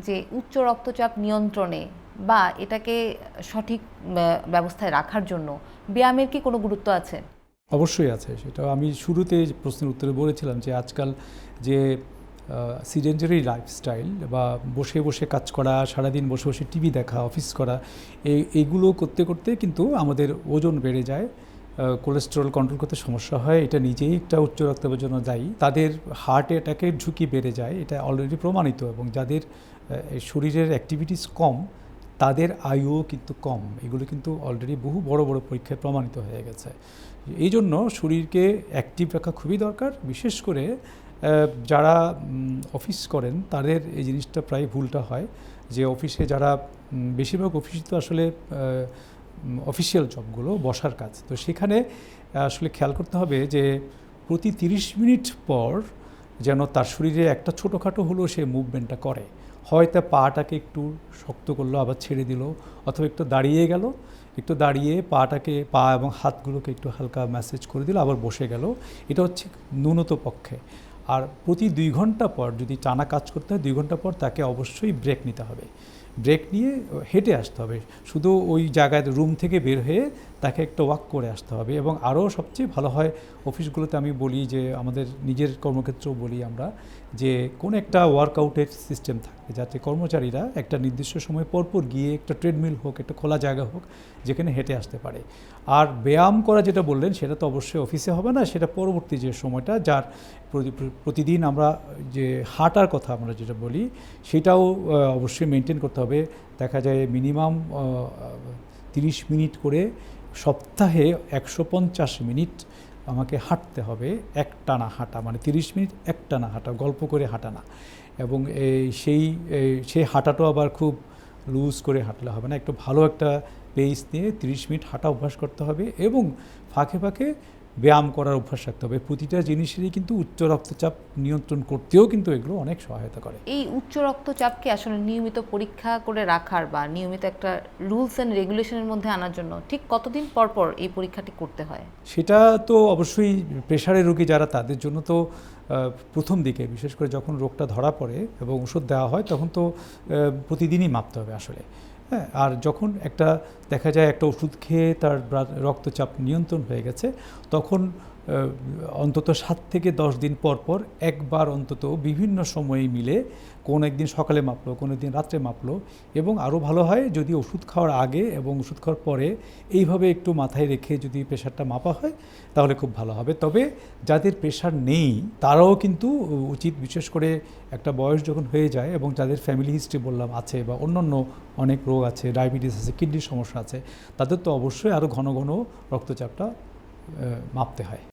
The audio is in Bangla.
যে উচ্চ রক্তচাপ নিয়ন্ত্রণে বা এটাকে সঠিক ব্যবস্থায় রাখার জন্য ব্যায়ামের কি কোনো গুরুত্ব আছে? অবশ্যই আছে। সেটা আমি শুরুতে প্রশ্নের উত্তরে বলেছিলাম যে আজকাল যে সিডেন্টারি লাইফস্টাইল বা বসে বসে কাজ করা, সারাদিন বসে বসে টিভি দেখা, অফিস করা, এইগুলো করতে করতে কিন্তু আমাদের ওজন বেড়ে যায়, কোলেস্টেরল কন্ট্রোল করতে সমস্যা হয়। এটা নিজেই একটা উচ্চ রক্তচাপের জন্য দায়ী। তাদের হার্ট অ্যাটাকের ঝুঁকি বেড়ে যায়, এটা অলরেডি প্রমাণিত। এবং যাদের শরীরের অ্যাক্টিভিটিস কম, তাদের আয়ুও কিন্তু কম। এগুলো কিন্তু অলরেডি বহু বড় বড় পরীক্ষায় প্রমাণিত হয়ে গেছে। এই জন্য শরীরকে অ্যাক্টিভ রাখা খুবই দরকার। বিশেষ করে যারা অফিস করেন তাদের এই জিনিসটা প্রায় ভুলটা হয়, যে অফিসে যারা বেশিরভাগ অফিস তো আসলে অফিসিয়াল জবগুলো বসার কাজ, তো সেখানে আসলে খেয়াল করতে হবে যে প্রতি 30 মিনিট পর যেন তার শরীরে একটা ছোটোখাটো হলেও সে মুভমেন্টটা করে। হয়তো পাটাকে একটু শক্ত করলো, আবার ছেড়ে দিল, অথবা একটু দাঁড়িয়ে গেল, একটু দাঁড়িয়ে পা এবং হাতগুলোকে একটু হালকা ম্যাসেজ করে দিল, আবার বসে গেল। এটা হচ্ছে ন্যূনতম পক্ষে। আর প্রতি 2 ঘন্টা পর যদি টানা কাজ করতে হয়, 2 ঘন্টা পর তাকে অবশ্যই ব্রেক নিতে হবে। ব্রেক নিয়ে হেঁটে আসতে হবে, শুধু ওই জায়গায় রুম থেকে বের হয়ে তাকে একটা ওয়াক করে আসতে হবে। এবং আরও সবচেয়ে ভালো হয়, অফিসগুলোতে আমি বলি, যে আমাদের নিজের কর্মক্ষেত্রেও বলি আমরা, যে কোনো একটা ওয়ার্কআউটের সিস্টেম থাকবে, যাতে কর্মচারীরা একটা নির্দিষ্ট সময় পরপর গিয়ে একটা ট্রেডমিল হোক, একটা খোলা জায়গা হোক, যেখানে হেঁটে আসতে পারে। আর ব্যায়াম করা যেটা বললেন, সেটা তো অবশ্যই অফিসে হবে না, সেটা পরবর্তী যে সময়টা, যার প্রতিদিন আমরা যে হাঁটার কথা আমরা যেটা বলি, সেটাও অবশ্যই মেনটেন করতে হবে। দেখা যায় মিনিমাম 30 মিনিট করে সপ্তাহে 150 মিনিট আমাকে হাঁটতে হবে। একটানা হাঁটা মানে 30 মিনিট একটানা হাঁটা, গল্প করে হাঁটা না। এবং সেই হাঁটাটাও আবার খুব লুজ করে হাঁটলে হবে না, একটু ভালো একটা পেস নিয়ে 30 মিনিট হাঁটা অভ্যাস করতে হবে। এবং ফাঁকে ফাঁকে ব্যায়াম করার অভ্যাস রাখতে হবে। প্রতিটা জিনিসেরই কিন্তু উচ্চ রক্তচাপ নিয়ন্ত্রণ করতেও কিন্তু এগুলো অনেক সহায়তা করে। এই উচ্চ রক্তচাপকে আসলে নিয়মিত পরীক্ষা করে রাখার বা নিয়মিত একটা রুলস অ্যান্ড রেগুলেশনের মধ্যে আনার জন্য ঠিক কতদিন পর পর এই পরীক্ষাটি করতে হয়? সেটা তো অবশ্যই প্রেশারের রোগী যারা, তাদের জন্য তো প্রথম দিকে, বিশেষ করে যখন রোগটা ধরা পড়ে এবং ওষুধ দেওয়া হয়, তখন তো প্রতিদিনই মাপতে হবে আসলে। হ্যাঁ, আর যখন দেখা যায় একটা ওষুধ খেয়ে তার রক্তচাপ নিয়ন্ত্রণ হয়ে গেছে, তখন অন্তত 7 থেকে 10 দিন পর পর একবার অন্তত বিভিন্ন সময়ে মিলে, কোন একদিন সকালে মাপলো, কোনো দিন রাত্রে মাপলো। এবং আরও ভালো হয় যদি ওষুধ খাওয়ার আগে এবং ওষুধ খাওয়ার পরে এইভাবে একটু মাথায় রেখে যদি প্রেশারটা মাপা হয়, তাহলে খুব ভালো হবে। তবে যাদের প্রেশার নেই তারাও কিন্তু উচিত, বিশেষ করে একটা বয়স যখন হয়ে যায় এবং যাদের ফ্যামিলি হিস্ট্রি বললাম আছে, বা অন্যান্য অনেক রোগ আছে, ডায়াবেটিস আছে, কিডনির সমস্যা আছে, তাদের তো অবশ্যই আরও ঘন ঘন রক্তচাপটা মাপতে হয়।